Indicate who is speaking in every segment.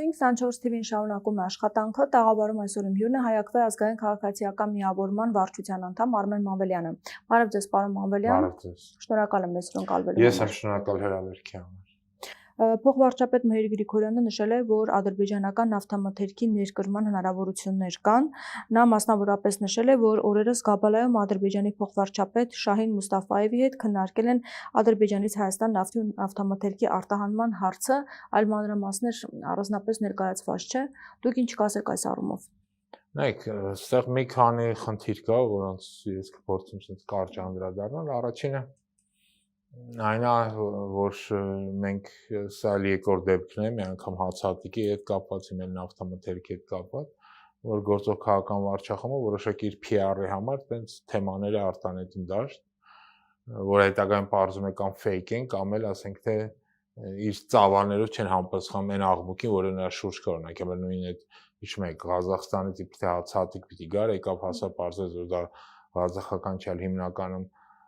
Speaker 1: ենք 24 TV-ին շարունակում է աշխատանքը, տաղավարում այսօր իմ հյուրն է Հայ ազգային քաղաքացիական միավորման վարչության անդամ Արմեն Մանվելյանը։ Բարև ձեզ, պարոն Մանվելյան։
Speaker 2: Բարև ձեզ։
Speaker 1: Շնորհակալ եմ մեզ հրավիրելու
Speaker 2: Ես եմ շնորհակալ հրավերքի համար։
Speaker 1: Փոխվարչապետ Մհեր Գրիգորյանը նշել է, որ ադրբեջանական նավթամթերքի ներկրման հնարավորություններ կան։ Նա մասնավորապես նշել է, որ օրերս Գաբալայում Ադրբեջանի փոխվարչապետ Շահին Մուստաֆայևի հետ քննարկել են Ադրբեջանից Հայաստան նավթի ու նավթամթերքի արտահանման հարցը, այլ մանրամասներ առանձնապես ներկայացված չէ։ Դուք ինչ կասեք այս առումով։
Speaker 2: Նայեք, այստեղ մի քանի խնդիր կա, որոնց ես կփորձեմ ցած կարճ անդրադառնալ։ Առաջինը այն է, որ մենք սա երկրորդ դեպքն է, մի անգամ հացահատիկի հետ կապված, իմել նավթամթերքի հետ կապված, որ գործող քաղաքական վարչախմբը որոշակի իր PR-ի համար տենց թեմաները արտանետում դաշտ, որ հետագայում պարզում է կամ fake են, կամ էլ ասենք թե իր ծավալներով չեն համապատասխանում այն աղմուկին, որը նրա շուրջ կա, օրինակ եմել նույն այդ հիշում եք Ղազախստանից իբր թե հացահատիկ պիտի գար, եկավ հասա պարզեց, որ դա ղազախական չէ, հիմնականում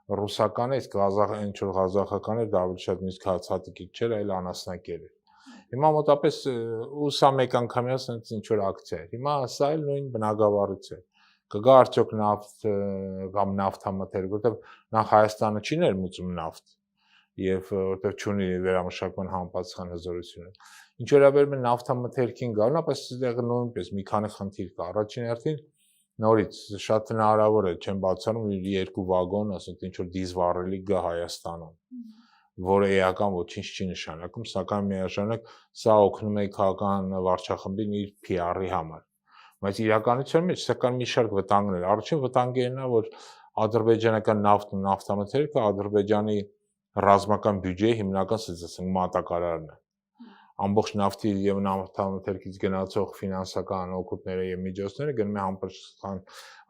Speaker 2: ռուսական է, իսկ այն ինչ որ ղազախական էր, դա ավելի շատ նույնիսկ հացահատիկի չէր, այլ անասնակեր էր։ Հիմա մոտապես ու սա մեկ անգամյա sense ինչ որ ակցիա էր։ Հիմա սա էլ նույն բնագավառից է։ Կգա արդյոք նավթ կամ նավթամթերք, որտեղ նախ Հայաստանը չի ներմուծում նավթ եւ որտեղ չունի վերամշակման համապատասխան հզորություններ։ Ինչ վերաբերում է նավթամթերքին գալուն, ապա այստեղ նույնպես մի քանի խնդիր կա։ Առաջին հերթին նորից շատ հնարավոր է, չեմ բացառում երկու վագոն, ասենք ինչ որ դիզվառելի գա Հայաստանում, որը էական ոչինչ չի նշանակում, սակայն միաժամանակ սա օգնում է քաղաքական վարչախմբին իր PR-ի համար։ Բայց իրականության մեջ սակայն մի շարք վտանգներ։ Առաջին վտանգերն է, որ ադրբեջանական նավթն ու նավթամթերքը Ադրբեջանի ռազմական բյուջեի հիմնական ասենք մատակարարն է։ Ամբողջ նավթի եւ նավթամթերքից գնացող ֆինանսական օգուտները եւ միջոցները գնում է համապատասխան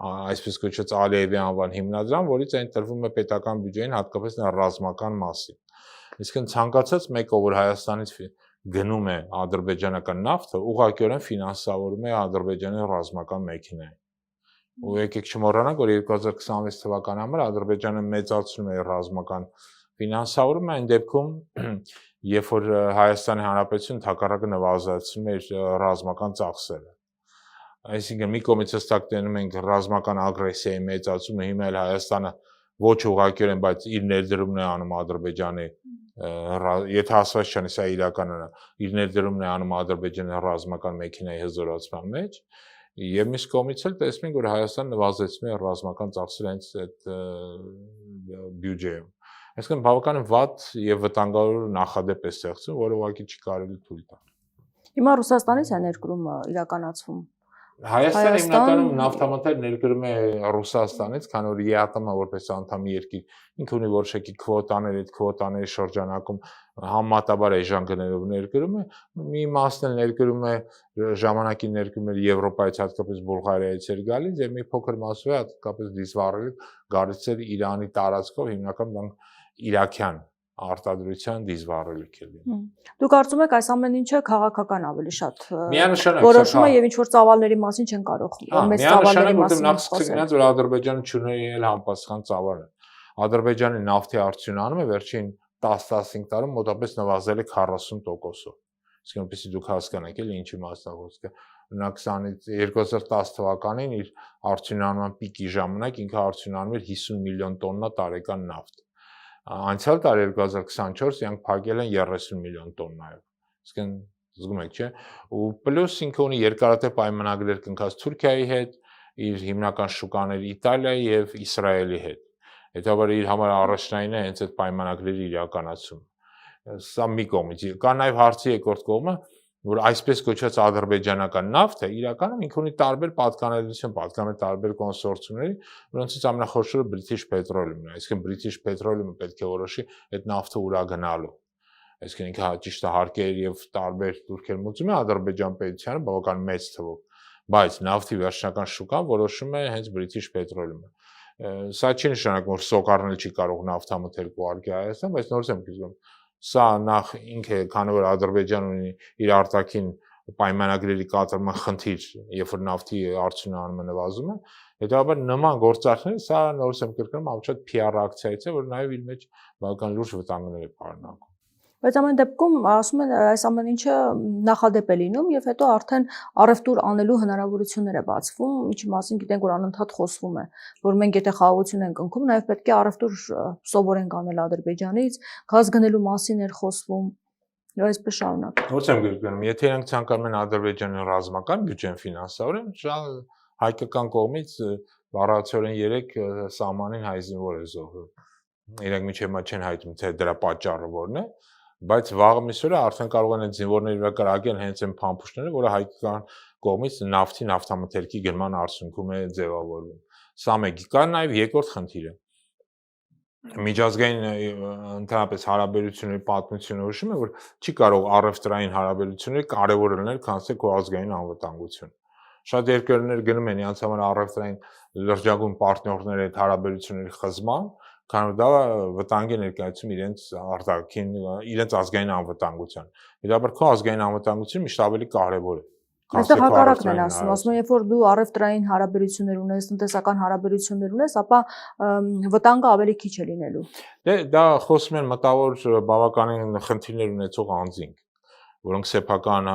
Speaker 2: այսպես կոչված Ալիևի անվան հիմնադրամ, որից այն տրվում է պետական բյուջեին, հատկապես նա ռազմական մասին։ Իսկ ցանկացած մեկը, որ Հայաստանից գնում է ադրբեջանական նավթը, ուղղակիորեն ֆինանսավորում է Ադրբեջանի ռազմական մեքենային։ Ու եկեք չմոռանանք, որ 2026 թվականի համար Ադրբեջանը մեծացնում է ռազմական ֆինանսավորումը այն դեպքում, երբ որ Հայաստանի Հանրապետությունը հակառակը նվազեցնում է իր ռազմական ծախսերը։ Այսինքն մի կողմից հստակ տենում ենք ռազմական ագրեսիայի մեծացումը, հիմա էլ Հայաստանը ոչ ուղղակիորեն, բայց իր ներդրումն է անում Ադրբեջանի, եթե ասված չանի, սա իրականն է, իր ներդրումն է անում Ադրբեջանի ռազմական մեքենայի հզորացման մեջ, եւ մյուս կողմից էլ տեսնում ենք, որ Հայաստանը նվազեցնում է ռազմական ծախսերը հենց այդ բյուջեում։ Այսինքն բավականին վատ եւ վտանգավոր նախադեպ է ստեղծում, որը ուղղակի չի կարելի թույլ տալ։
Speaker 1: Հիմա Ռուսաստանից է ներկրումը իրականացվում։
Speaker 2: Հայաստանը հիմնականում նավթամթեր ներկրում է Ռուսաստանից, քանի որ ԵԱՏՄ-ը որպես անդամ երկիր ինքը ունի որոշակի քվոտաներ, այդ քվոտաների շրջանակում համեմատաբար էժան գներով ներկրում է, մի մասն էլ ներկրում է ժամանակին ներկրում էր Եվրոպայից, հատկապես Բուլղարիայից էր գալիս, եւ մի փոքր մասով հատկապես դիզվառելի գալիս էր Իրանի տարածքով, հիմնական իրաքյան արտադրության դիզվառելիք է լինում։
Speaker 1: Դուք կարծում եք այս ամեն ինչը քաղաքական ավելի շատ
Speaker 2: միանշանակ
Speaker 1: որոշումը եւ ինչ որ ծավալների մասին չեն կարող մեծ ծավալների մասին
Speaker 2: խոսել։ Նախ որ Ադրբեջանը չունի էլ համապատասխան ծավալ է։ Ադրբեջանի նավթի արդյունանումը վերջին 10-15 տարում մոտավորապես նվազել է 40%-ով։ Իսկ այնպեսի դուք հասկանաք էլի ինչի մասն է խոսքը։ Օրինակ 2010 թվականին իր արդյունանման պիկի ժամանակ ինքը արդյունանում էր 50 միլիոն տոննա տարեկան նավթ։ Անցյալ տարի 2024 իրանք փակել են 30 միլիոն տոննայով։ Իսկ զգում եք, չէ՞։ Ու պլյուս ինքը ունի երկարատև պայմանագրեր կնքած Թուրքիայի հետ, իր հիմնական շուկաների Իտալիայի եւ Իսրայելի հետ։ Հետաբար իր համար առաջնային է հենց այդ պայմանագրերի իրականացումը։ Սա մի կողմից։ Կա նաեւ հարցի երկրորդ կողմը, որ այսպես կոչված ադրբեջանական նավթը իրականում ինքը ունի տարբեր պատկանելիություն, պատկանում է տարբեր կոնսորցիումների, որոնցից ամենախոշորը British Petroleum-ն է, այսինքն British Petroleum-ը պետք է որոշի այդ նավթը ուրա գնալու։ Այսինքն ինքը ճիշտ է հարկեր եւ տարբեր турքեր մուծում է Ադրբեջան պետությանը բավական մեծ թվով, բայց նավթի վերջնական շուկան որոշում է հենց British Petroleum-ը։ Սա չի նշանակում, որ սոկարնել չի կարող նավթամթերք ուղարկի Հայաստան, բայց նորից եմ կիսում, սա նախ ինքը, քանի որ Ադրբեջանը ունի իր արտաքին պայմանագրերի կատարման խնդիր, երբ որ նավթի արդյունանումը նվազում է, հետաբար նման գործարքները սա նորից եմ կրկնում, ավելի շատ PR ակցիայից է, որ նաև իր մեջ բավական լուրջ վտանգներ է պարունակում։
Speaker 1: Բայց ամեն դեպքում ասում են այս ամեն ինչը նախադեպ է լինում եւ հետո արդեն առևտուր անելու հնարավորություններ է բացվում, ինչի մասին գիտենք, որ անընդհատ խոսվում է, որ մենք եթե խաղաղություն ենք ընկնում, նաեւ պետք է առևտուր սովորենք անել Ադրբեջանից, գազ գնելու մասին էր խոսվում, եւ այսպես շարունակ։
Speaker 2: Ո՞ց եմ գրկնում, եթե իրենք ցանկանում են Ադրբեջանի ռազմական բյուջեն ֆինանսավորեն, հայկական կողմից բառացիորեն 3 սահմանին հայ զինվոր է զոհվել։ Իրենք միջև մա չեն հայտնում, թե դրա պատճառը որն է, բայց վաղը միսօրը արդեն կարող են այդ զինվորների վրա կրակել հենց այն փամփուշտները, որը հայկական կողմից նավթամթերքի գնման արդյունքում է ձևավորվում։ Սա մեկ, կա նաև երկրորդ խնդիրը։ Միջազգային ընդհանրապես հարաբերությունների պատմությունը հուշում է, որ չի կարող առևտրային հարաբերությունները կարևոր լինել, քան թե քո ազգային անվտանգությունը։ Շատ երկրներ գնում են իրենց համար առևտրային լրջագույն պարտներների հետ հարաբերությունների խզման, քան դա վտանգ է ներկայացում իրենց արտաքին, իրենց ազգային անվտանգության։ Հետաբար քո ազգային անվտանգությունը միշտ ավելի կարևոր է։
Speaker 1: Այստեղ հակառակն են ասում, երբ որ դու առևտրային հարաբերություններ ունես, տնտեսական հարաբերություններ ունես, ապա վտանգը ավելի քիչ է լինելու։
Speaker 2: Դե դա խոսում են մտավոր բավականին խնդիրներ ունեցող անձինք, որոնք սեփական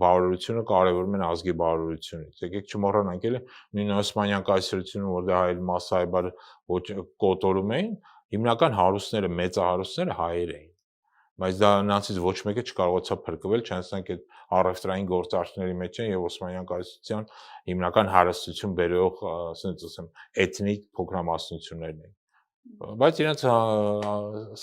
Speaker 2: բարօրությունը կարևորում են ազգի բարօրությունից։ Եկեք չմոռանանք, էլի նույն Օսմանյան կայսրությունը, որ դա հայ մասսայբար ոչ կոտորում էին, հիմնական հարուստները, մեծահարուստները հայեր էին։ Բայց դա նրանցից ոչ մեկը չկարողացավ փրկվել, չնայած այդ առևտրային գործարքների մեջ են եւ Օսմանյան կայսրության հիմնական հարստություն բերող, ասենք ասեմ, էթնիկ փոքրամասնություններն են։ Բայց իրենց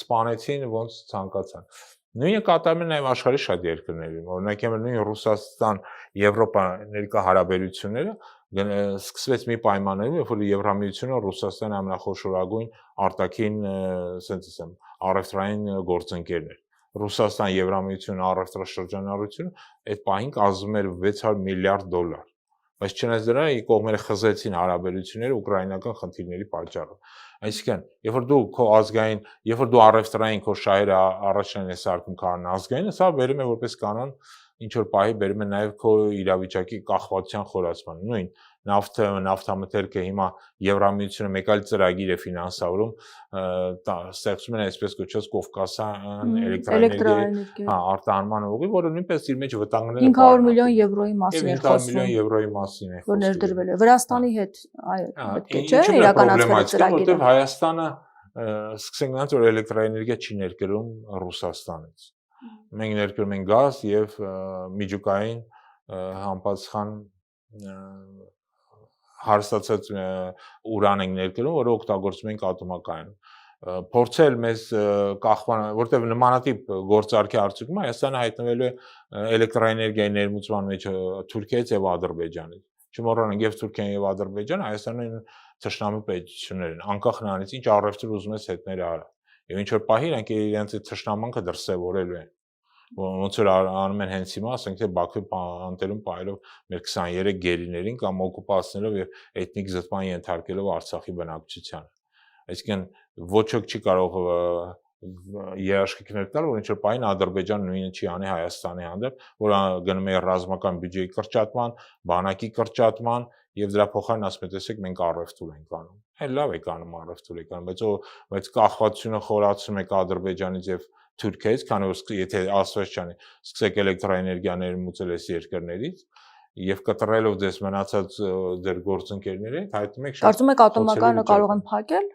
Speaker 2: սպանեցին ոնց ցանկացան։ Նույնը կատարում են նաև աշխարհի շատ երկրներում, օրինակ նույն Ռուսաստան, Եվրոպա ներկա հարաբերությունները սկսվեց մի պայմաններում, երբ որ Եվրամիությունը Ռուսաստանի ամենախոշորագույն արտաքին, ասենց ասեմ, առևտրային գործընկերն էր։ Ռուսաստան Եվրամիությունը առևտրաշրջանառությունը այդ պահին կազմում էր $600 միլիարդ, բայց չնայած դրա կողմերը խզեցին հարաբերությունները ուկրաինական խնդիրների պատճառով։ Այսինքն, երբ որ դու քո ազգային, երբ որ դու առևտրային քո շահերը առաջին ես արկում քան ազգայինը, սա բերում է որպես կանոն ինչ որ պահի բերում է նաև քո իրավիճակի կախվածության խորացման։ Նույն նավթամթերքը հիմա Եվրամիությունը մեկ այլ ծրագիր է ֆինանսավորում, ստեղծում են այսպես կոչված Կովկասյան էլեկտրաէներգիա արտահանման ուղի, որը նույնպես իր մեջ վտանգներ է
Speaker 1: 500 միլիոն եվրոյի մասին է
Speaker 2: 500 միլիոն եվրոյի մասին է
Speaker 1: որ ներդրվել է Վրաստանի հետ, այո, պետք է չէ իրականացնել ծրագիրը։
Speaker 2: Որտեղ Հայաստանը սկսենք նրանց որ էլեկտրաէներգիա չի ներկրում Ռուսաստանից։ Մենք ներկրում ենք գազ եւ միջուկային համապատասխան հարստացած ուրան ենք ներկրում, որը օգտագործում ենք ատոմակայանում։ Փորձել մեզ կախվան, որտեղ նմանատիպ գործարքի արդյունքում Հայաստանը հայտնվելու է էլեկտրաէներգիայի ներմուծման մեջ Թուրքիայից եւ Ադրբեջանից։ Չմոռանանք եւ Թուրքիան եւ Ադրբեջանը Հայաստանի թշնամու պետություններ են, անկախ նրանից ինչ առևտուր ուզում ես հետները արա։ Եվ ինչ որ պահի իրանք իրենց այդ թշնամանքը դրսևորելու են։ Ոնց որ անում են հենց հիմա, ասենք թե Բաքվի անտերում պահելով մեր 23 գերիներին կամ օկուպացնելով եւ էթնիկ զտման ենթարկելով Արցախի բնակչությանը։ Այսինքն ոչ ոք չի կարող երաշխիքներ տալ, որ ինչ որ պահին Ադրբեջանը նույնը չի անի Հայաստանի հանդեպ, որ գնում է ռազմական բյուջեի կրճատման, բանակի կրճատման եւ դրա փոխարեն ասում է, տեսեք, մենք առևտուր ենք անում։ Հəl լավ եք անում, առևտուր եք անում, բայց կախվածությունը խորացում եք Ադրբեջանից եւ Թուրքիայից, քանի որ եթե ասված չանի, սկսեք էլեկտրաէներգիա ներմուծել այս երկրներից եւ կտրելով ձեզ մնացած ձեր գործընկերների հետ, հայտնում եք շատ։
Speaker 1: Կարծում եք ատոմակայանը կարող են փակել։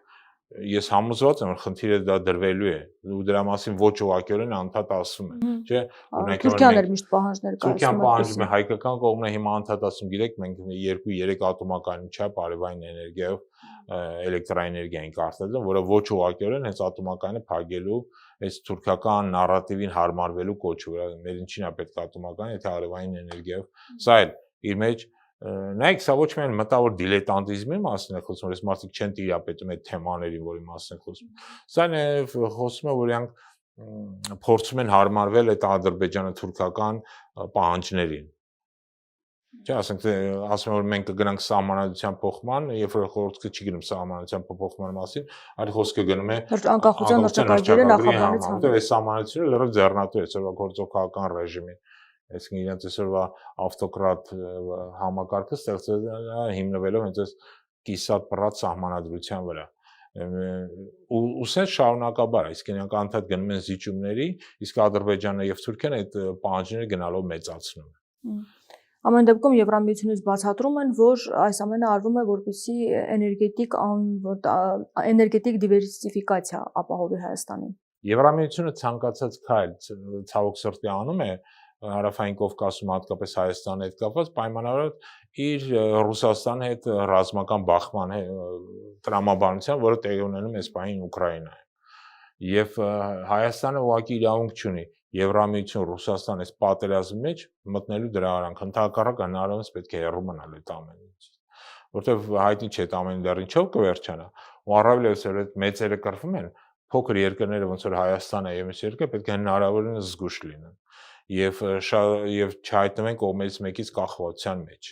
Speaker 2: Ես համոզված եմ, որ խնդիրը դա դրվելու է, ու դրա մասին ոչ ուղղակիորեն անդադ ասում է, չէ՞։
Speaker 1: Թուրքիան էր միշտ պահանջներ կայացնում։
Speaker 2: Թուրքիան պահանջում է, հայկական կողմն է հիմա անդադ ասում, գիտեք, մենք 2-3 ատոմակայանի չափ արևային էներգիայով էլեկտրաէներգիա ենք արտադրում, որը ոչ ուղղակիորեն հենց ատոմակայանը փակելու այս թուրքական նարատիվին հարմարվելու կոչը, մեր ինչին է պետք ատոմական, եթե արևային էներգիայով, սա էլ իր մեջ նայեք, սա ոչ միայն մտավոր դիլետանտիզմի մասին է խոսում, որ մարդիկ չեն տիրապետում այդ թեմաներին, որի մասին խոսում։ Սա նաև խոսում է, որ իրանք փորձում են հարմարվել այդ ադրբեջանա-թուրքական պահանջներին։ Չէ, ասենք թե ասում են որ մենք կգնանք սահմանադրության փոխման, երբ որ խոսքը չի գնում սահմանադրության փոխման մասին, այլ խոսքը գնում է
Speaker 1: անկախության հռչակագրի նախաբանից
Speaker 2: որտեղ այս սահմանադրությունը լրիվ ձեռնատու է ծովա գործողական ռեժիմին։ Այսինքն իրենց այսօրվա ավտոկրատ համակարգը ստեղծվել է հիմնվելով հենց այս կիսատ պռատ սահմանադրության վրա։ ու սա շարունակաբար, իսկ նրանք անդադ գնում են զիջումների, իսկ Ադրբեջանը եւ Թուրքիան այդ պահանջները գնալով մեծացնում են։
Speaker 1: Ամեն դեպքում Եվրամիությունից բացատրում են, որ այս ամենը արվում է որպեսզի էներգետիկ դիվերսիֆիկացիա ապահովի Հայաստանին։
Speaker 2: Եվրամիությունը ցանկացած քայլ ցավոք սրտի անում է Հարավային Կովկասում, հատկապես Հայաստանի հետ կապված, պայմանավորված իր Ռուսաստանի հետ ռազմական բախման տրամաբանության, որը տեղի ունենում է այս պահին Ուկրաինայում։ Եվ Հայաստանը ուղղակի իրավունք չունի Եվրամիություն Ռուսաստան այս պատերազմի մեջ մտնելու դրա արանք, ընդհակառակը հնարավորինս պետք է հեռու մնալ այդ ամենից, որտեղ հայտնի չէ այդ ամենը դեռ ինչով կվերջանա, ու առավելևս որ այդ մեծերը կռվում են, փոքր երկրները ոնց որ Հայաստանը եւ մյուս երկրները պետք է հնարավորինս զգուշ լինեն եւ չհայտնվեն կողմերից մեկից կախվածության մեջ։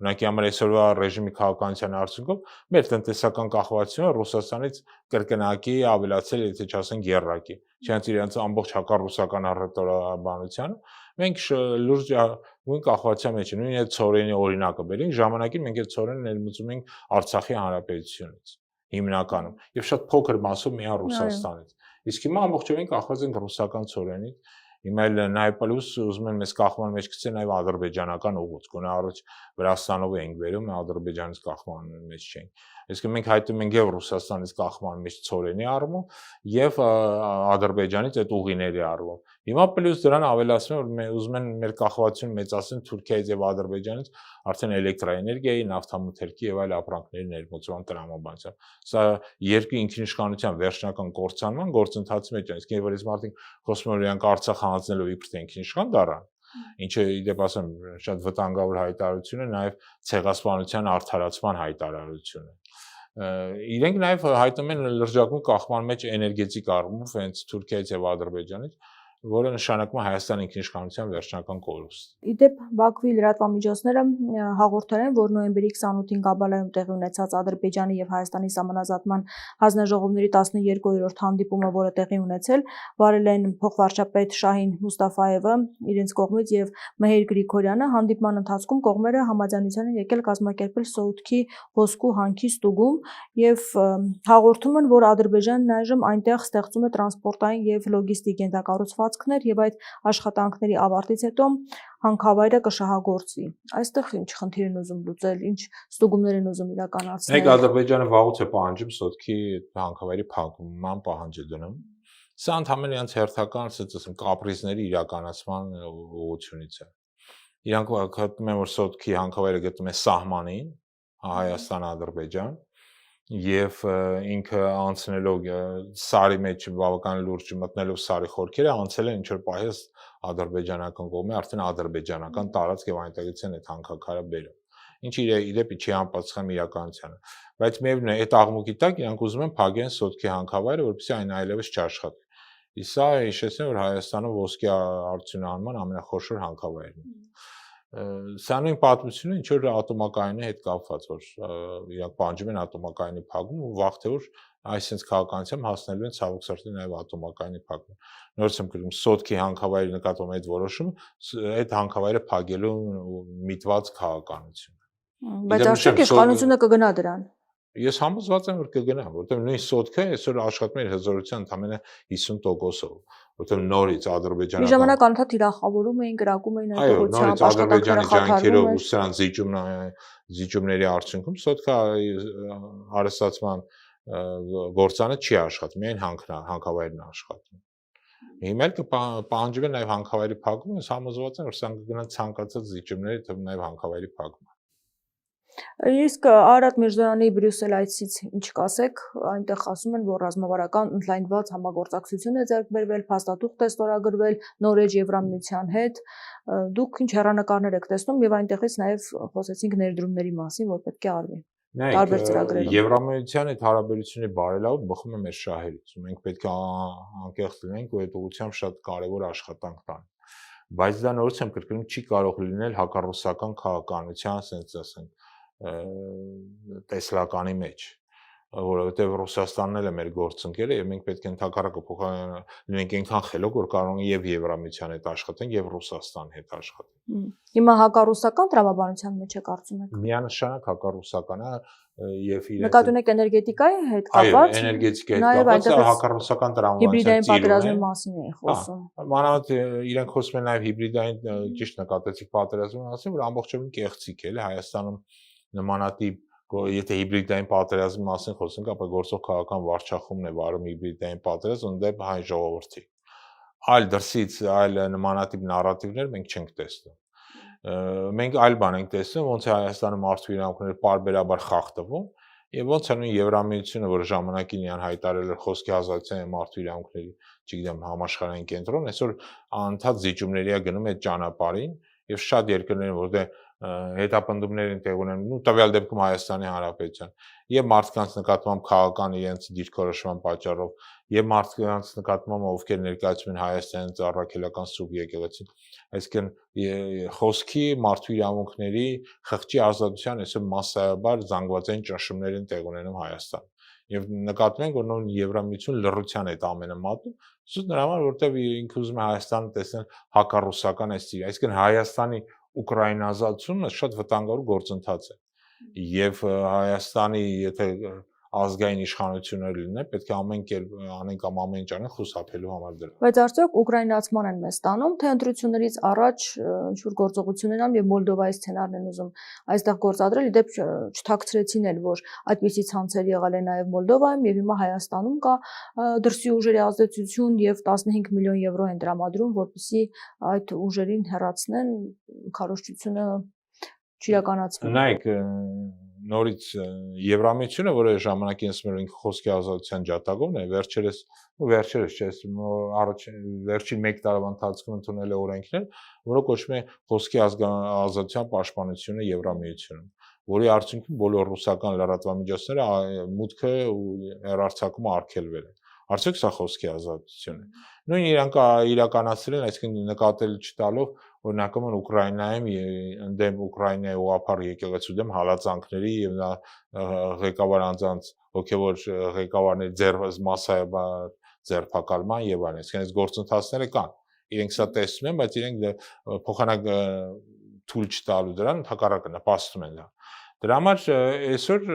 Speaker 2: Օրինակի համար այսօրվա ռեժիմի քաղաքականության արդյունքում մեր տնտեսական կախվածությունը Ռուսաստանից կրկնակի ավելացել, եթե չասենք եռակի։ Չնայած իրենց ամբողջ հակառուսական առևտրաբանությանը մենք լուրջ նույն կախվածության մեջ ենք։ Նույն այդ ծորենի օրինակը բերենք, ժամանակին մենք այդ ծորենը ներմուծում ենք Արցախի հանրապետությունից հիմնականում եւ շատ փոքր մասով միայն Ռուսաստանից։ Իսկ հիմա ամբողջովին կախված ենք ռուսական ծորենից։ Հիմա էլ նաև պլյուս ուզում են մեզ կախման մեջ գցել նաև ադրբեջանական ուղուց, գոնե առաջ Վրաստանով ենք վերում, Ադրբեջանից կախման մեջ չենք։ Այսինքն մենք հայտնում ենք եւ Ռուսաստանից կախման մեջ ծորենի առումով եւ Ադրբեջանից այդ ուղիների առումով։ Հիմա պլյուս դրան ավելացնում են, որ ուզում են մեր կախվածությունը մեծացնել Թուրքիայից եւ Ադրբեջանից արդեն էլեկտրաէներգիայի, նավթամթերքի եւ այլ ապրանքների ներմուծման տրամաբանությամբ։ Սա երկրի ինքնիշխանության վերջնական կործանման գործընթացի մեջ է, իսկ երբ մարդիկ խոսում են իրանք Արցախ հանձնելով իբր թե ինքնիշխան դառան, ինչը իդեպ ասեմ շատ վտանգավոր հայտարարություն է, նաեւ ցեղասպանության արդարացման հայտարարություն է։ Իրենք նաեւ հայտնում են լրջակուն կախման մեջ էներգետիկ առումով հենց Թուրքիայից եւ Ադրբեջանից, որը նշանակում է Հայաստանի ինքնիշխանության վերջնական կորուստ։
Speaker 1: Իդեպ Բաքվի լրատվամիջոցները հաղորդել են, որ նոյեմբերի 28-ին Գաբալայում տեղի ունեցած Ադրբեջանի եւ Հայաստանի սահմանազատման հանձնաժողովների 12-րդ հանդիպումը, որը տեղի ունեցել, վարել են փոխվարչապետ Շահին Մուստաֆաևը իրենց կողմից եւ Մեհեր Գրիգորյանը։ Հանդիպման ընթացքում կողմերը համաձայնության են եկել կազմակերպել Սոութքի ոսկու հանքի ստուգում եւ հաղորդում են, որ Ադրբեջանն այժմ այնտեղ ստեղծում է տրանսպորտային եւ լոգիստիկ ենթակառուցվածքներ եւ այդ աշխատանքների ավարտից հետո հանքավայրը կշահագործվի։ Այստեղ ինչ խնդիր են ուզում լուծել, ինչ ստուգումներ են ուզում իրականացնել։
Speaker 2: Մեկ Ադրբեջանը վաղուց է պահանջում Սոթքի հանքավայրի փակման պահանջ է դնում։ Սա ընդհանրապես իրենց հերթական, ասած ասեմ, կապրիզների իրականացման ուղղությունից է։ Իրանք գտնում են, որ Սոթքի հանքավայրը գտնվում է սահմանին, Հայաստան-Ադրբեջան, եւ ինքը անցնելով սարի մեջ բավական լուրջ մտնելով սարի խորքերը անցել են ինչ որ պահես ադրբեջանական կողմի արդեն ադրբեջանական տարածք եւ այնտեղից են այդ հանքաքարը բերում, ինչը իդեպ չի համապատասխանում իրականությանը, բայց միևնույն է այդ աղմուկի տակ իրանք ուզում են փակեն Սոթքի հանքավայրը, որպեսզի այն այլևս չաշխատի։ Իսկ սա հիշեցնեմ, որ Հայաստանում ոսկի արդյունահանման ամենախոշոր հանքավայրն է։ Սա նույն պատմությունը ինչ որ ատոմակայանի հետ կապված, որ իրանք պահանջում են ատոմակայանի փակում ու վաղ թե ուշ այսպես քաղաքականությամբ հասնելու են ցավոք սրտի նաև ատոմակայանի փակում։ Նորից եմ գրում Սոթքի հանքավայրի նկատմամբ այդ որոշումը այդ հանքավայրը փակելու միտված քաղաքականություն։
Speaker 1: Բայց արդյոք իշխանությունը կգնա դրան։
Speaker 2: Ես համոզված եմ, որ կգնա, որովհետև նույն Սոթքը այսօր աշխատում է հզորության ընդամենը 50%-ով, որովհետև նորից ադրբեջանական
Speaker 1: մի ժամանակ անդադ թիրախավորում էին, կրակում էին այդ ուղղությամբ,
Speaker 2: Ադրբեջանի ջանքերով ու սրանց զիջումների արդյունքում Սոթքը հարստացման գործանը չի աշխատում, միայն հանքավայրն է աշխատում։ Հիմա էլ կպահանջվի նաև հանքավայրի փակումը, ես համոզված եմ, որ սա կգնա ցանկացած զիջումների, թվում նաև հանքավայրի փակումը։
Speaker 1: Իսկ Արարատ Միրզոյանի Բրյուսել այցից ինչ կասեք, այնտեղ ասում են, որ ռազմավարական ընդլայնված համագործակցություն է ձեռք բերվել, փաստաթուղթ է ստորագրվել նորեջ Եվրամիության հետ, դուք ինչ հեռանկարներ եք տեսնում եւ այնտեղից նաեւ խոսեցինք ներդրումների մասին, որ պետք է արվի։ Տարբեր ծրագրերով։
Speaker 2: Եվրամիության այդ հարաբերությունների բարելավը բխում է մեր շահերից, ու մենք պետք է անկեղծ լինենք ու այդ ուղղությամբ շատ կարևոր աշխատանք տանք։ Բայց դա նորից եմ կրկնում, չի կարող լինել հակառուսական քաղաքականության, ասենք տեսլականի մեջ, որովհետև Ռուսաստանն էլ է մեր գործընկերը եւ մենք պետք է ընդհակառակը լինենք այնքան խելոք, որ կարողանանք եւ Եվրամիության հետ աշխատենք եւ Ռուսաստանի հետ աշխատենք։
Speaker 1: Հիմա հակառուսական տրամաբանության մեջ է կարծում եք։
Speaker 2: Միանշանակ հակառուսական է եւ իրենց
Speaker 1: նկատի ունեք էներգետիկայի հետ կապված։
Speaker 2: Այո, էներգետիկայի հետ կապված հակառուսական տրամաբանության
Speaker 1: հիբրիդային պատերազմի մասին է խոսում։
Speaker 2: Մանավանդ իրենք խոսում են նաեւ հիբրիդային ճիշտ նկատեցիք պատերազմի մասին, որ ամբողջովին կեղծիք է, էլի Հայաստանում նմանատիպ եթե հիբրիդային պատերազմի մասին խոսենք, ապա գործող քաղաքական վարչախումբն է վարում հիբրիդային պատերազմ ընդդեմ հայ ժողովրդի։ Այլ դրսից այլ նմանատիպ նարատիվներ մենք չենք տեսնում։ Մենք այլ բան ենք տեսնում, ոնց է Հայաստանը մարդու իրավունքները պարբերաբար խախտվում, եւ ոնց է նույն Եվրամիությունը, որ ժամանակին իրան հայտարարել էր խոսքի ազատության եւ մարդու իրավունքների, չգիտեմ, համաշխարհային կենտրոն, այսօր անընդհատ զիջումների է գնում այդ ճանապարհին եւ շատ երկրներ, որտեղ հետապնդումներ են տեղ ունենում, տվյալ դեպքում Հայաստանի Հանրապետության, եւ մարդկանց նկատմամբ քաղաքական իրենց դիրքորոշման պատճառով, եւ մարդկանց նկատմամբ ովքեր ներկայացում են Հայաստանի ծառայական սուրբ եկեղեցին, այսինքն խոսքի, մարդու իրավունքների, խղճի ազատության այսօր մասսայաբար զանգվածային ճնշումներ են տեղ ունենում Հայաստան։ Եվ նկատում ենք, որ նույն Եվրամիություն լռության է ամենը մատում, սուտ նրա համար, որտեղ ինքը ուզում է Հայաստանը տեսնել հակառուսական այս ծիրը, այսինքն Հայաստանի ուկրաինազացումը շատ վտանգավոր գործընթաց է։ Եվ Հայաստանի, եթե ազգային իշխանություններ լինեն, պետք է ամեն կերպ անեն կամ ամեն ինչ անեն խուսափելու համար դրա։
Speaker 1: Բայց արդյոք ուկրաինացման են մեզ տանում, թե ընտրություններից առաջ ինչ-որ գործողություններ ան եւ Մոլդովայի սցենարն են ուզում այստեղ գործադրել, իդեպ չթաքցրեցին էլ, որ այդպիսի ցանցեր եղել են նաեւ Մոլդովայում եւ հիմա Հայաստանում կա դրսի ուժերի ազդեցություն եւ 15 միլիոն եվրո են տրամադրում, որպեսզի այդ ուժերին հեռացնեն, քարոզչությունը չիրականացվի։
Speaker 2: Նայեք, նորից Եվրամիությունը, որը ժամանակին ասում են խոսքի ազատության ջատագովն է, վերջերս վերջին 1 տարվա ընթացքում ընդունել է օրենքներ, որը կոչվում է խոսքի ազատության պաշտպանությունը Եվրամիությունում, որի արդյունքում բոլոր ռուսական լրատվամիջոցները մուտքը ու հեռարձակումը արգելվել է։ Արդյոք սա խոսքի ազատություն է։ Նույն իրանք իրականացրել են, այսինքն նկատել չտալով, օրինակում Ուկրաինայում ընդդեմ Ուկրաինայի ուղղափառ եկեղեցու դեմ հալածանքների եւ նա ղեկավար անձանց հոգեվոր ղեկավարների մասսայաբար ձերբակալման եւ այլն, այսինքն այս գործընթացները կան։ Իրենք սա տեսնում են, բայց իրենք փոխանակ թույլ չտալու դրան հակառակը նպաստում են դա։ Դրա համար այսօր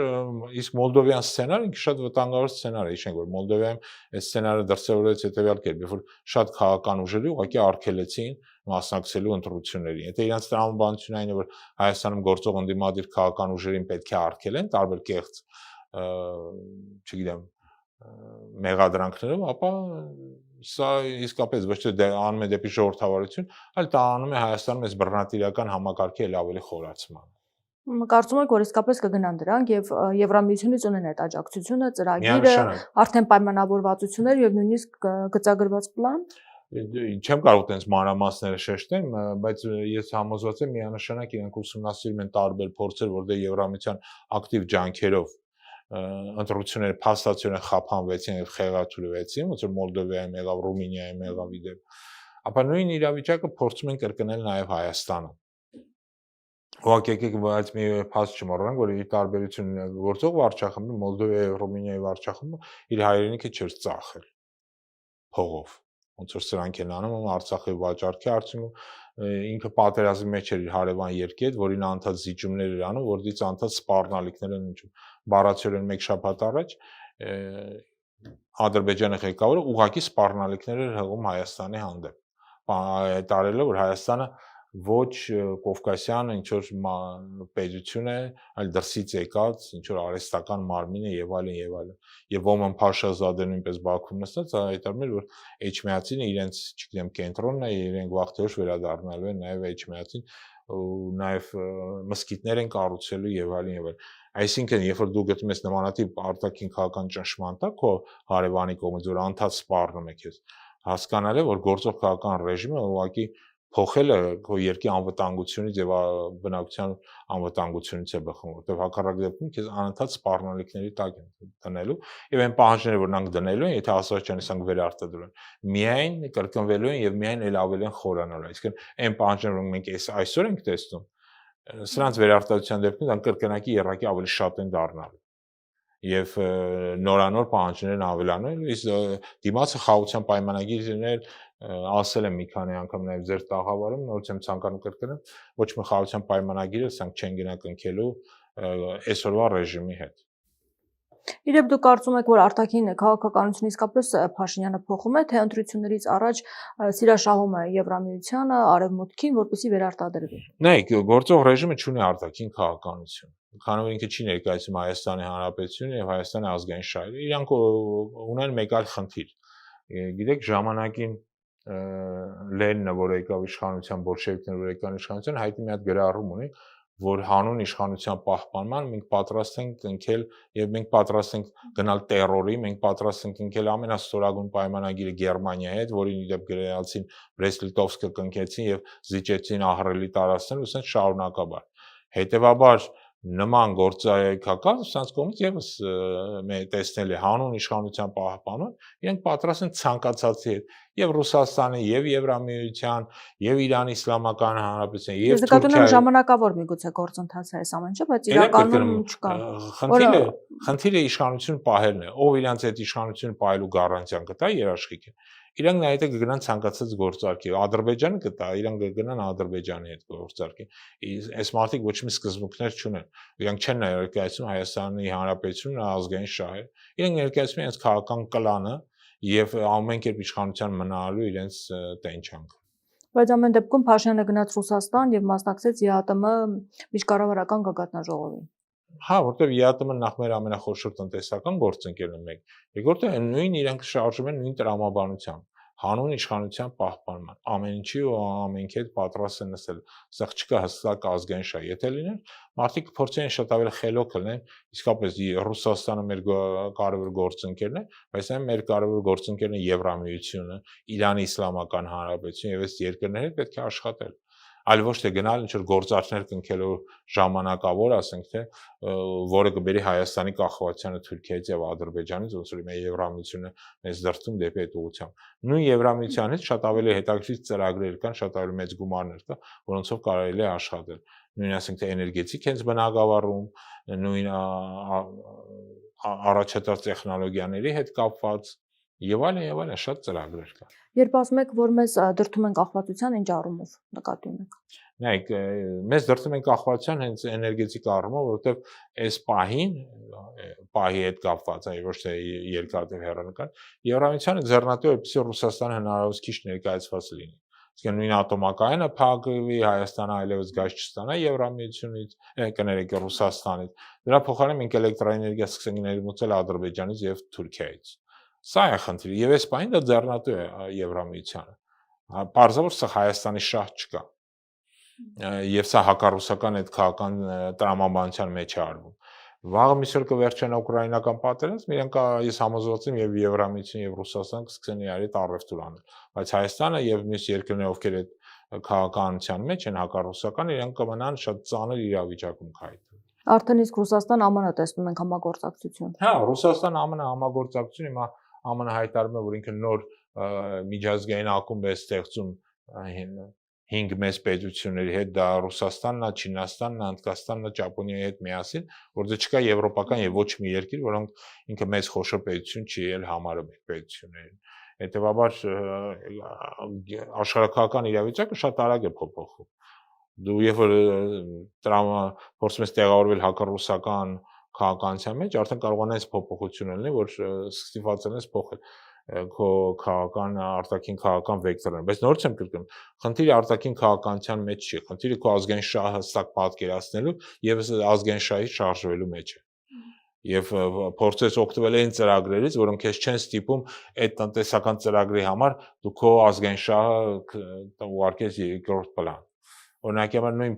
Speaker 2: իսկ Մոլդովյան սցենարը ինքը շատ վտանգավոր սցենար է, հիշենք, որ Մոլդովայում այս սցենարը դրսևորվեց հետեւյալ կերպ, երբ որ շատ քաղաքական ուժերի ուղղակի արգելեցին մասնակցելու ընտրություններին։ Եթե իրանց տրամաբանությունն այն է, որ Հայաստանում գործող ընդդիմադիր քաղաքական ուժերին պետք է արգելեն տարբեր կեղծ, չգիտեմ, մեղադրանքներով, ապա սա իսկապես ոչ թե անում է դեպի ժողովրդավարություն, այլ տանում է Հայաստանում այս բռնատիրական համակարգի էլ ավելի խորացման։
Speaker 1: Կարծում եք, որ իսկապես կգնան դրանք եւ Եվրամիությունից ունեն այդ աջակցությունը, ծրագիրը, արդեն պայմանավորվածություններ եւ նույնիսկ գծագրված պլան։
Speaker 2: Չեմ կարող այդպես մանրամասները շեշտեմ, բայց ես համոզված եմ միանշանակ իրենք ուսումնասիրում են տարբեր փորձեր, որտեղ Եվրամիության ակտիվ ջանքերով ընտրությունները փաստացիորեն խափանվեցին եւ խեղաթյուրվեցին, ոնց որ Մոլդովայում եղավ, Ռումինիայում եղավ իդեպ։ Ապա նույն իրավիճակը փորձում են կրկնել նաեւ Հայաստանում։ Ուղղակի եկեք բայց մի փաստ չմոռանանք, որ ի տարբերություն գործող վարչախմբի Մոլդովայի եւ Ռումինիայի վարչախմբը իր հայրենիքը չէր ծախել փողով։ Ոնց որ սրանք են անում Արցախի վաճառքի արդյունքում ինքը պատերազմի մեջ էր իր հարևան երկի հետ, որին անդադ զիջումներ էր անում, որից անդադ սպառնալիքներ են ինչու։ Բառացիորեն 1 շաբաթ առաջ Ադրբեջանի ղեկավարը ուղղակի սպառնալիքներ էր հղում Հայաստանի հանդեպ։ Հայտարարելով, որ Հայաստանը ոչ կովկասյան ինչ որ պետություն է, այլ դրսից եկած ինչ որ արհեստական մարմին է եւ այլն եւ այլն։ Եվ Ոմն Փաշազադեն նույնպես Բաքվում նստած հայտարարում էր, որ Էջմիածինը իրենց, չգիտեմ, կենտրոնն է, իրենք վաղտորոշ վերադառնալու են նաեւ Էջմիածին ու նաեւ մսկիթներ են կառուցելու եւ այլն եւ այլն։ Այսինքն, երբ որ դու գտնում ես նմանատիպ արտաքին քաղաքական ճնշման տակ, քո հարևանի կողմից որ անդադ սպառնում է քեզ, հասկանալ է, որ գործող քաղաքական ռեժիմը ուղղակի փոխել է քո երկի անվտանգությունից եւ բնակության անվտանգությունից է բխում, որտեղ հակառակ դեպքում քեզ անընդհատ սպառնալիքների տակ են դնելու եւ այն պահանջները, որ նրանք դնելու են, եթե Ասաչյանի սանք վերարտադրեն, միայն կրկնվելու են եւ միայն ել ավելի են խորանալու։ Այսինքն այն պահանջները, որ մենք այսօր ենք տեսնում, սրանց վերարտադրության դեպքում դա կրկնակի երակի ավելի շատ են դառնալու։ եւ նորանոր պահանջներն ավելանում, իսկ դիմացը խաղաղության պայմանագիրներ ասել եմ մի քանի անգամ նաեւ ձեր տաղավարում, նորից եմ ցանկանում կրկնել, ոչ մի խաղաղության պայմանագիրը սրանք չեն գնա կնքելու այսօրվա ռեժիմի հետ։
Speaker 1: Իրեւ դուք կարծում եք, որ արտաքին քաղաքականությունը իսկապես Փաշինյանը փոխում է, թե ընտրություններից առաջ սիրաշահում է Եվրամիությանը, Արևմուտքին, որպեսզի վերարտադրվի։
Speaker 2: Նայեք, գործող ռեժիմը չունի արտաքին քաղաքականություն, քանի որ ինքը չի ներկայացնում Հայաստանի Հանրապետությունը եւ Հայաստանի ազգային շահերը։ Իրանք ունեն մեկ այլ խնդիր։ Գիտեք, ժամանակին Լենինը, որ եկավ իշխանության, բոլշևիկները, որ եկան իշխանության, հայտի մի հատ գրառում ունի, որ հանուն իշխանության պահպանման մենք պատրաստ ենք կնքել եւ մենք պատրաստ ենք գնալ terror-ի, մենք պատրաստ ենք կնքել ամենաստորագույն պայմանագիրը Գերմանիայի հետ, որին իդեպ գրեալցին Բրեստ-Լիտովսկը կնքեցին եւ զիջեցին ահռելի տարածքներ, ու ասեն շարունակաբար։ Հետևաբար նման գործակալական սրանց կողմից եւս տեսնել է հանուն իշխանության պահպանման, իրենք պատրաստ են ցանկացածի հետ եւ Ռուսաստանի, եւ Եվրամիության, եւ Իրանի Իսլամական Հանրապետության, եւ
Speaker 1: Թուրքիայի ժամանակավոր միգուցե գործընթաց է այս ամենը, բայց իրականում չկա։
Speaker 2: Խնդիրը իշխանություն պահելն է, ով իրանց այդ իշխանություն պահելու գառանտիան կտա երաշխիքը։ Իրանք նայեք կգնան ցանկացած գործարքի, Ադրբեջանը կտա, իրանք կգնան Ադրբեջանի հետ գործարքի։ Այս մարդիկ ոչ մի սկզբունքներ չունեն։ Իրանք չեն ներկայացնում Հայաստանի Հանրապետությունը ազգային շահեր։ Իրանք ներկայացնում են իրենց քաղաքական կլանը եւ ամեն կերպ իշխանության մնալու իրենց տենչանքը։
Speaker 1: Բայց ամեն դեպքում Փաշինյանը գնաց Ռուսաստան եւ մասնակցեց ԵԱՏՄ միջկառավարական գագաթնաժողովին։
Speaker 2: Հա, որտեվ ԵԱՏՄ-ն նախ մեր ամենախոշոր տնտեսական գործընկերն է մեկ, երկրորդը նույն իրանք շարժում են նույն տրամաբանությամբ, հանուն իշխանության պահպանման, ամեն ինչի ու ամենքի հետ պատրաստ են նստել, սա չկա հստակ ազգային շահ, եթե լիներ, մարդիկ փորձեն շատ ավելի խելոք լինեն, իսկապես Ռուսաստանը մեր կարևոր գործընկերն է, բայց այն մեր կարևոր գործընկերն է Եվրամիությունը, Իրանի Իսլամական Հանրապետությունը եւ այս երկրների հետ պետք է աշխատել։ Այլ ոչ թե գնալ ինչ-որ գործարքներ կնքելու ժամանակավոր, ասենք թե, որը կբերի Հայաստանի կախվածությանը Թուրքիայից եւ Ադրբեջանից, ոնց որ Եվրամիությունը մեզ դրդում դեպի այդ ուղղությամբ։ Նույն Եվրամիությանից շատ ավելի հետաքրքիր ծրագրեր կան, շատ ավելի մեծ գումարներ կա, որոնցով կարելի է աշխատել։ Նույն ասենք թե էներգետիկ հենց բնագավառում, նույն առաջատար տեխնոլոգիաների հետ կապված եւ այլն շատ ծրագրեր կան։
Speaker 1: Երբ ասում եք, որ մեզ դրդում են կախվածության, ինչ առումով նկատի ունեք։
Speaker 2: Նայեք, մեզ դրդում են կախվածության հենց էներգետիկ առումով, որովհետեւ այս պահի հետ կապված է, ոչ թե երկարատև հեռանկար, Եվրամիությանը ձեռնատու է, որպեսզի Ռուսաստանը հնարավորինս քիչ ներկայացված լինի։ Իսկ նույն ատոմակայանը փակվի, Հայաստանը այլևս գազ չստանա Եվրամիությունից, կներեք Ռուսաստանից։ Դրա փոխարեն մենք էլեկտրաէներգիա սկսենք ներմուծել Ադրբեջանից եւ Թուրքիայից։ Սա է խնդիրը, եւ այս բանը դա ձեռնատու է Եվրամիությանը։ Պարզավոր սա Հայաստանի շահ չկա։ Եվ սա հակառուսական այդ քաղաքական տրամաբանության մեջ է արվում։ Վաղը միսօր կվերջանա ուկրաինական պատերազմ, իրենք ես համոզված եմ եւ Եվրամիությունը եւ Ռուսաստանը կսկսեն իրար հետ առևտուր անել, բայց Հայաստանը եւ մյուս երկրները, ովքեր այդ քաղաքականության մեջ են հակառուսական, իրենք կմնան շատ ծանր իրավիճակում քայթել։
Speaker 1: Արդեն իսկ Ռուսաստան-ԱՄՆ տեսնում ենք համագործակցություն։
Speaker 2: Հա, Ռուսաստան-ԱՄՆ համագործակցություն հիմա ԱՄՆ հայտարարում է, որ ինքը նոր միջազգային ակումբ է ստեղծում 5 մեծ պետությունների հետ, դա Ռուսաստանն է, Չինաստանն է, Հնդկաստանն է, Ճապոնիայի հետ միասին, որտեղ չկա եվրոպական եւ ոչ մի երկիր, որոնք ինքը մեծ խոշոր պետություն չի ել համարում այդ պետություններին։ Հետևաբար աշխարհակաղակական իրավիճակը շատ արագ է փոփոխվում։ Դու երբ որ փորձում ես տեղավորվել հակառուսական քաղաքականության մեջ, արդեն կարողանաս փոփոխություն լինի, որ ստիպված ես փոխել քո քաղաքական արտաքին քաղաքական վեկտորը, բայց նորից եմ կրկնում, խնդիրը արտաքին քաղաքականության մեջ չի, խնդիրը քո ազգային շահը հստակ պատկերացնելու եւ ազգային շահի շարժվելու մեջ է։ Եվ փորձես օգտվել այն ծրագրերից, որոնք քեզ չեն ստիպում այդ տնտեսական ծրագրի համար դու քո ազգային շահը ուղարկես երկրորդ պլան։ Օրինակ նույն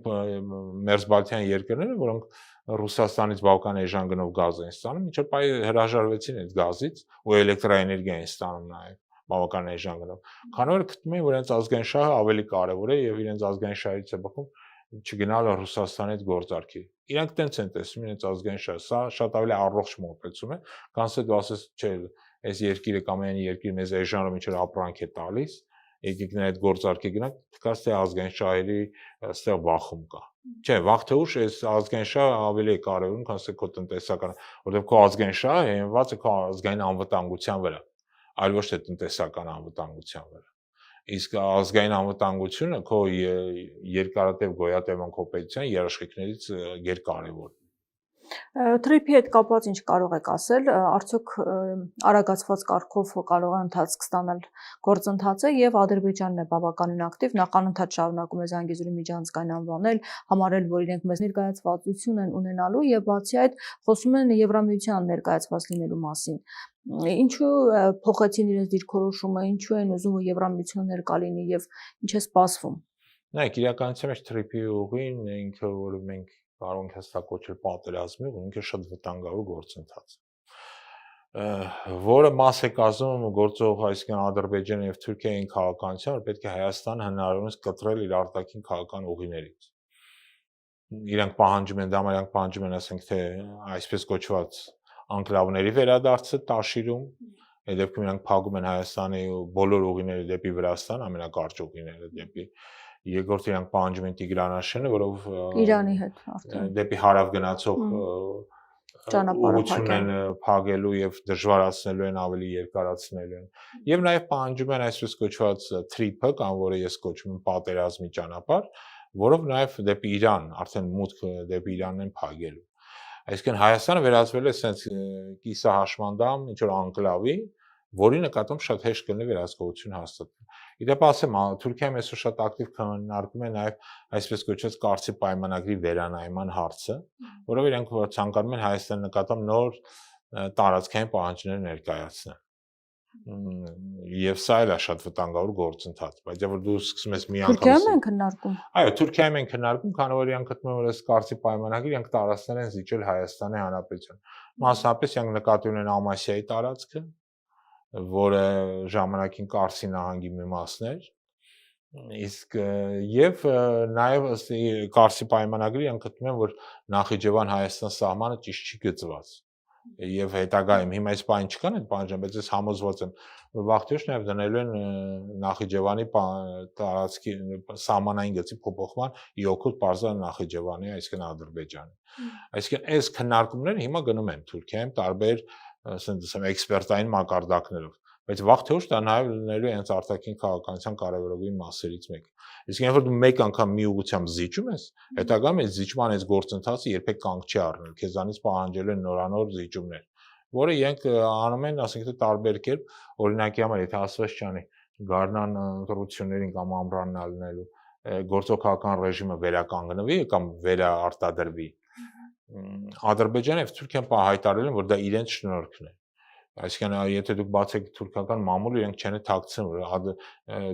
Speaker 2: մերձբալթյան երկրները, որոնք Ռուսաստանից բավական էժան գնով գազ են ստանում, միջոց հրաժարվեցին այդ գազից ու էլեկտրաէներգիա են ստանում նաև բավական էժան գնով։ Քանի որ գտնում են, որ իրենց ազգային շահը ավելի կարևոր է եւ իրենց ազգային շահից է բխում չգնալ Ռուսաստանի հետ գործարքի։ Իրանք տենց են տեսնում իրենց ազգային շահը, սա շատ ավելի առողջ մոտեցում է, քան թե դու ասես, չէ, այս երկիրը կամ այն երկիրը մեզ էժանով ինչ որ ապրանք է տալիս, եկեք նրա այդ գործարքի գնանք, թքած թե ազգային շահերի այստեղ բախում կա։ Չէ, վաղ թե ուշ այս ազգային շահը ավելի է կարևորում, քան թե քո տնտեսական, որովհետև քո ազգային շահը հիմնված է քո ազգային անվտանգության վրա, այլ ոչ թե տնտեսական անվտանգության վրա։ Իսկ ազգային անվտանգությունը քո երկարատև գոյատևման քո պետության երաշխիքներից երկարևորն է։
Speaker 1: Թրիփի հետ կապված ինչ կարող եք ասել, արդյոք արագացված կարգով կարող է ընթացք ստանալ գործընթացը եւ Ադրբեջանն է բավականին ակտիվ, նախ անընդհատ շարունակում է Զանգեզուրի միջանցքային անվանել, համարել, որ իրենք մեծ ներկայացվածություն են ունենալու եւ բացի այդ խոսում են Եվրամիության ներկայացված լինելու մասին։ Ինչու փոխեցին իրենց դիրքորոշումը, ինչու են ուզում որ Եվրամիություն ներկա լինի եւ ինչ է սպասվում։
Speaker 2: Նայեք, իրականության մեջ թրիփի ուղին ինքը որ մենք կարող ենք հստակ կոչել պատերազմի, ու ինքը շատ վտանգավոր գործընթաց է, որը մաս է կազմում գործող այսինքն Ադրբեջանը եւ Թուրքիայի քաղաքականության, որ պետք է Հայաստանը հնարավորինս կտրել իր արտաքին քաղաքական ուղիներից։ Իրանք պահանջում են, դամարանք պահանջում են, ասենք թե այսպես կոչված անկլավների վերադարձը Տաշիրում, այդ դեպքում իրանք փակում են Հայաստանի բոլոր ուղիները դեպի Վրաստան, ամենակարճ ուղիները դեպի Երկրորդ իրանք պահանջում են Տիգրանաշենը, որով
Speaker 1: Իրանի հետ արդեն
Speaker 2: դեպի հարավ գնացող ուղղությունն են փակելու եւ դժվարացնելու են, ավելի երկարացնելու են։ Եվ նաեւ պահանջում են այսպես կոչված թրիփը, կամ որը ես կոչում եմ պատերազմի ճանապարհ, որով նաեւ դեպի Իրան, արդեն մուտքը դեպի Իրանն են փակելու։ Այսինքն Հայաստանը վերածվել է sense կիսահաշմանդամ, ինչ որ անկլավի, որի նկատմամբ շատ հեշտ կլինի վերահսկողություն հաստատել։ Իդեպ ասեմ, Թուրքիայում այսօր շատ ակտիվ քննարկում է նաև այսպես կոչված Կարծի պայմանագրի վերանայման հարցը, որով իրենք ցանկանում են Հայաստանի նկատմամբ նոր տարածքային պահանջներ ներկայացնել։ Եվ սա էլ է շատ վտանգավոր գործընթաց, բայց որ դու սկսում ես մի անգամ
Speaker 1: Թուրքիայում են քննարկում։
Speaker 2: Այո, Թուրքիայում են քննարկում, քանի որ իրանք գտնում են, որ այս Կարծի պայմանագրի իրանք տարածքներ են զիջել Հայաստանի Հանրապետության։ Մասնավորապես իրանք նկատի ունեն Ամասիայի տարածքը, որը ժամանակին Կարսի նահանգի մի մասն էր, իսկ եւ նաեւ ըստ Կարսի պայմանագրի իրանք գտնում են, որ Նախիջևան Հայաստան սահմանը ճիշտ չի գծված եւ հետագայում հիմա այս բան չկան այդ բանջան, բայց ես համոզված եմ, որ վաղտիոչ նաեւ դնելու են Նախիջևանի տարածքի սահմանային գծի փոփոխման ի օգուտ Պարզան Նախիջևանի, այսինքն Ադրբեջանի։ Այսինքն այս քննարկումները հիմա գնում են Թուրքիայում տարբեր ասենք էքսպերտային մակարդակներով, բայց վաղ թե ուշ դա նաև լինելու է հենց արտաքին քաղաքականության կարևորագույն մասերից մեկը։ Իսկ երբ որ դու մեկ անգամ մի ուղղությամբ զիջում ես, հետագայում այս զիջման այս գործընթացը երբեք կանգ չի առնել, քեզանից պահանջել են նորանոր զիջումներ, որը իրենք անում են, ասենք թե տարբեր կերպ, օրինակի համար, եթե ասված չանի, գարնան ընտրություններին կամ ամռանն ալնելու գործող քաղաքական ռեժիմը վերականգնվի կամ վերաարտադրվի, Ադրբեջանը եւ Թուրքիան հայտարարել են, որ դա իրենց շնորհքն է։ Այսինքն, եթե դուք բացեք թուրքական մամուլը, իրենք չեն թաքցնում, որ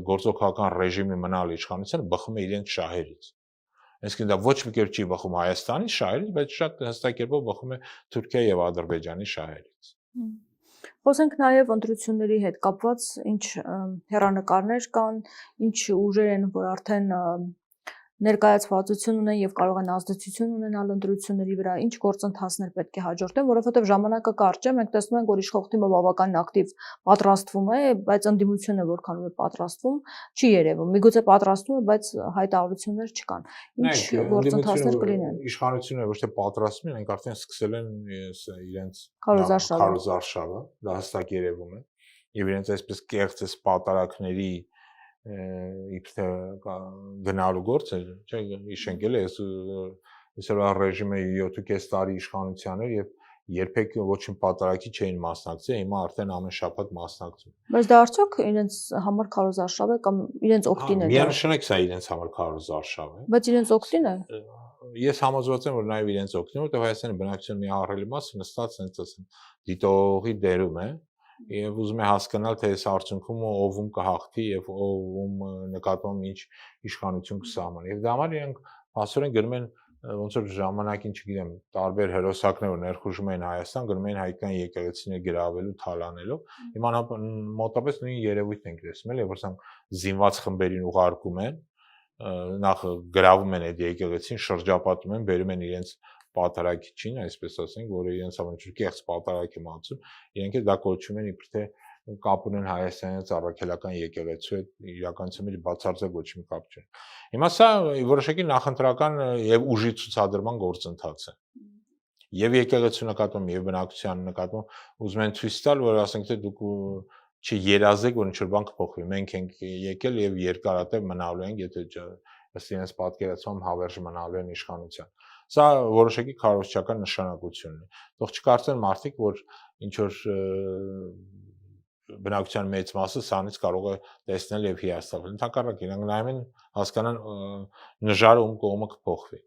Speaker 2: գործող քաղաքական ռեժիմի մնալ իշխանությունը բխում է իրենց շահերից։ Այսինքն դա ոչ մի կերպ չի բխում Հայաստանի շահերից, բայց շատ հստակ կերպով բխում է Թուրքիայի եւ Ադրբեջանի շահերից։
Speaker 1: Խոսենք նաև ընտրությունների հետ կապված ինչ հեռանկարներ կան, ինչ ուժեր են, որ արդեն ներկայացվածություն ունեն եւ կարող են ազդեցություն ունենալ ընտրությունների վրա, ինչ գործընթացներ պետք է հաջորդեն, որովհետեւ ժամանակը կարճ է, մենք տեսնում ենք, որ իշխող թիմը բավականին ակտիվ պատրաստվում է, բայց ընդդիմությունը որքանով է պատրաստվում, չի երևում։ Միգուցե պատրաստվում է, բայց հայտարարություններ չկան։ Ինչ գործընթացներ կլինեն։
Speaker 2: Իշխանությունը ոչ թե պատրաստվում են, այնք արդեն սկսել են իրենց
Speaker 1: քարոզարշավը,
Speaker 2: դա հստակ երևում է, եւ իրենց այսպես կեղծ պատարակների իբրե գնալու գործը, չէ, իշենք էլ ես ռեժիմը 7.5 տարի իշխանության էր եւ երբեք ոչինչ պատարակի չէին մասնակցել, հիմա արդեն ամեն շաբաթ մասնակցում։
Speaker 1: Բայց դա արդյոք իրենց համար քարոզարշավ է կամ իրենց օգտին է։
Speaker 2: Միանշանակ սա իրենց համար քարոզարշավ է։
Speaker 1: Բայց իրենց օգտին է։
Speaker 2: Ես համոզված եմ, որ նաեւ իրենց օգտին է, որտեղ Հայաստանի բնակչության մի ահռելի մասը նստած հենց ասեմ դիտողի դերում է եւ ուզում է հասկանալ, թե այս արդյունքում ով կհաղթի եւ ով նկատմամբ ինչ իշխանություն կսահմանի։ Եվ դա համար իրենք հասորեն գնում են ոնց որ ժամանակին, չգիտեմ, տարբեր հերոսակներ որ ներխուժում են Հայաստան, գնում են հայկական եկեղեցիներ գրավելու, թալանելով։ Հիմա մոտապես նույն երևույթն ենք տեսնում, էլ որ սրանք զինված խմբերին ուղարկում են, նախ գրավում են այդ եկեղեցին, շրջապատում են, բերում են իրենց պատարագիչին, այսպես ասենք, որը իրենց համար կեղծ պատարագ է մածում, իրենք դա կոչում են իբր թե կապ ունեն Հայաստանի առաքելական եկեղեցու հետ իրականության մեջ բացարձակ ոչ մի կապ չունի։ Հիմա սա որոշակի նախընտրական եւ ուժի ցուցադրման գործընթաց է։ Եվ եկեղեցու նկատմամբ եւ բնակչության նկատմամբ ուզում են ցույց տալ, որ ասենք թե դուք չերազեք, որ ինչ-որ բան կփոխվի։ Մենք ենք եկել եւ երկարատև մնալու ենք, եթե ըստ իրենց պատկերացմամբ հավերժ մնալու են իշխանության։ Սա որոշակի քարոզչական նշանակություն ունի։ Թող չկարծեն մարդիկ, որ ինչ որ բնակչության մեծ մասը սանից կարող է տեսնել եւ հիասթափվել։ Ընդհակառակը իրենք նայում են հասկանան նժարը ում կողմը կփոխվի։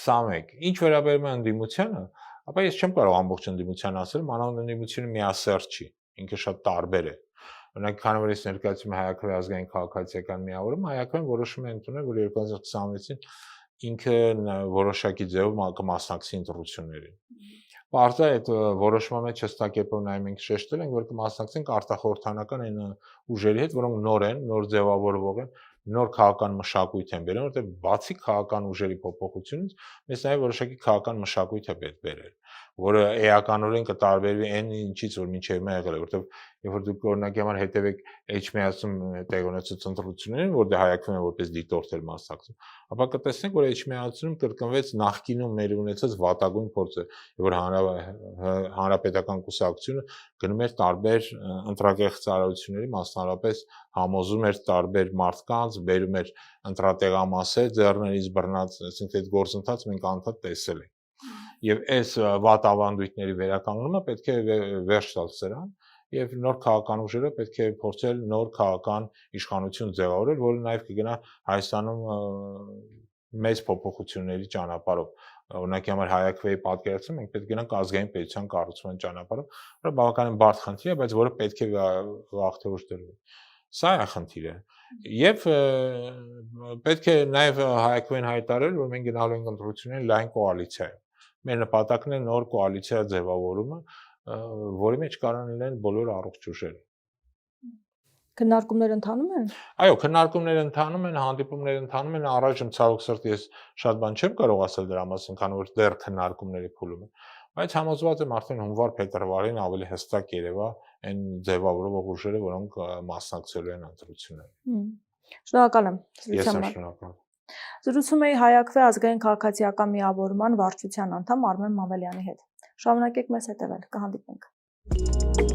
Speaker 2: Սա մեկ։ Ինչ վերաբերում է ընդդիմությանը, ապա ես չեմ կարող ամբողջ ընդդիմության ասել, մանավանդ ընդդիմությունը միասեռ չի, ինքը շատ տարբեր է։ Օրինակ, քանի որ ես ներկայացնում եմ Հայաքվե ազգային քաղաքացիական միավորում, Հայաքվեն որոշում է ընդունել, որ 2026-ին ինքը որոշակի ձևով կմասնակցի ընտրություններին։ Պարզա այդ որոշման մեջ հստակեպով նայում ենք շեշտել ենք, որ կմասնակցենք արտախորհրդանական այն ուժերի հետ, որոնք նոր են, նոր ձևավորվող են, նոր քաղաքական մշակույթ են բերել, որտեղ բացի քաղաքական ուժերի փոփոխությունից, մեզ նաև որոշակի քաղաքական մշակույթ է պետք բերել, որը էականորեն կտարբերվի այն ինչից, որ մինչև հիմա եղել է, որտեղ երբ որ դուք օրինակի համար հետևեք Էջմիածում տեղ ունեցած ընտրություններին, որտեղ հայակվում են որպես դիտորդ էր մասնակցում, ապա կտեսնենք, որ Էջմիածում կրկնվեց նախկինում մեր ունեցած վատագույն փորձը, որ հանրապետական կուսակցությունը գնում էր տարբեր ընտրակեղծ ծառայությունների, մասնավորապես համոզում էր տարբեր մարդկանց, բերում էր ընտրատեղամասեր ձեռներից բռնած, ասենք այդ գործընթացը մենք անդադ տեսել ենք։ Եվ այս վատ ավանդույթների վերականգնումը պետք է վերջ տալ սրան, եւ նոր քաղաքական ուժերը պետք է փորձել նոր քաղաքական իշխանություն ձևավորել, որը նաեւ կգնա Հայաստանում մեծ փոփոխությունների ճանապարհով։ Օրինակի համար Հայաքվեի պատկերացում մենք պետք է գնանք ազգային պետության կառուցման ճանապարհով, որը բավականին բարդ խնդիր է, բայց որը պետք է վաղ թե ուշ դրվի։ Սա է խնդիրը։ Եվ պետք է նաեւ Հայաքվեն հայտարարել, որ մենք գնալու ենք ընտրությունների լայն կոալիցիայով։ Մեր նպատակն է նոր կոալիցիա ձևավորումը, որի մեջ կարող լինեն բոլոր առողջ ուժերը։
Speaker 1: Քննարկումներ ընթանում են։
Speaker 2: Այո, քննարկումներ ընթանում են, հանդիպումներ ընթանում են, առայժմ ցավոք սրտի ես շատ բան չեմ կարող ասել դրա մասին, քանի որ դեռ քննարկումների փուլում է, բայց համոզված եմ արդեն հունվար-փետրվարին ավելի հստակ երևա այն ձևավորող ուժերը, որոնք մասնակցելու են ընտրություններին։
Speaker 1: Շնորհակալ եմ։
Speaker 2: Ես եմ շնորհակալ։
Speaker 1: Զրուցում էի Հայաքվե ազգային քաղաքացիական միավորման վարչության անդամ Արմեն Մամելյանի հետ։ Շարունակեք մեզ հետևել, կհանդիպենք։